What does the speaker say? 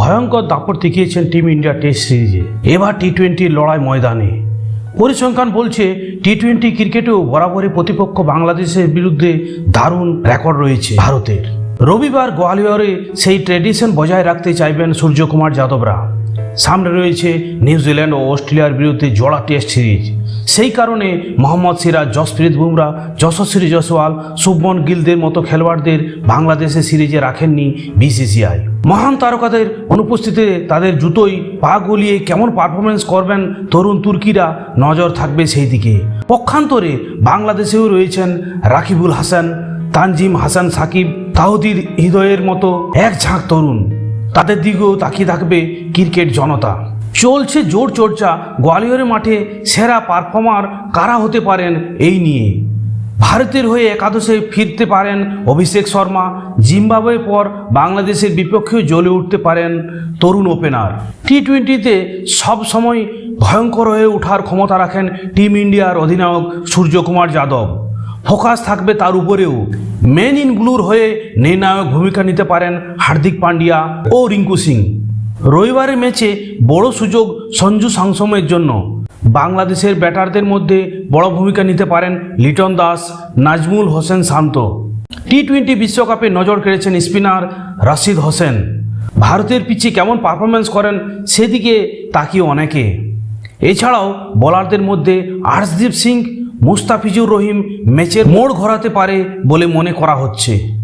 ভয়ঙ্কর দাপট দেখিয়েছেন টিম ইন্ডিয়া টেস্ট সিরিজে। এবার টি-20 লড়াই ময়দানে। পরিসংখ্যান বলছে টি-20 ক্রিকেটেও বরাবরই প্রতিপক্ষ বাংলাদেশের বিরুদ্ধে দারুণ রেকর্ড রয়েছে ভারতের। রবিবার গোয়ালিয়রে সেই ট্র্যাডিশন বজায় রাখতে চাইবেন সূর্যকুমার যাদবরা। সামনে রয়েছে নিউজিল্যান্ড ও অস্ট্রেলিয়ার বিরুদ্ধে জোড়া টেস্ট সিরিজ। সেই কারণে মোহাম্মদ সিরাজ, জসপ্রীত বুমরা, যশস্বী জয়সওয়াল, শুভমন গিলদের মতো খেলোয়াড়দের বাংলাদেশের সিরিজে রাখেননি বিসিসিআই। মহান তারকাদের অনুপস্থিতিতে তাদের জুতোয় পা গলিয়ে কেমন পারফরমেন্স করবেন তরুণ তুর্কিরা, নজর থাকবে সেই দিকে। পক্ষান্তরে বাংলাদেশেও রয়েছেন রাকিবুল হাসান, তানজিম হাসান সাকিব, তাওহিদ হৃদয়ের মতো এক ঝাঁক তরুণ। তাদের দিকেও তাকিয়ে থাকবে ক্রিকেট জনতা। চলছে জোর চর্চা গোয়ালিয়রের মাঠে সেরা পারফর্মার কারা হতে পারেন এই নিয়ে। ভারতের হয়ে একাদশে ফিরতে পারেন অভিষেক শর্মা। জিম্বাবুয়ের পর বাংলাদেশের বিপক্ষেও জ্বলে উঠতে পারেন তরুণ ওপেনার। টি-20তে সবসময় ভয়ঙ্কর হয়ে ওঠার ক্ষমতা রাখেন টিম ইন্ডিয়ার অধিনায়ক সূর্যকুমার যাদব। ফোকাস থাকবে তার উপরেও। মেন ইন ব্লুর হয়ে নির্ণায়ক ভূমিকা নিতে পারেন হার্দিক পান্ডিয়া ও রিঙ্কু সিং। রবিবারের ম্যাচে বড় সুযোগ সঞ্জু স্যামসনের জন্য। বাংলাদেশের ব্যাটারদের মধ্যে বড় ভূমিকা নিতে পারেন লিটন দাস, নাজমুল হোসেন শান্ত। টি-20 বিশ্বকাপে নজর কেড়েছেন স্পিনার রশিদ হোসেন। ভারতের পিচে কেমন পারফরমেন্স করেন সেদিকে তাকিয়ে অনেকে। এছাড়াও বোলারদের মধ্যে আর্শদীপ সিং, মুস্তাফিজুর রহিম ম্যাচের মোড় ঘোরাতে পারে বলে মনে করা হচ্ছে।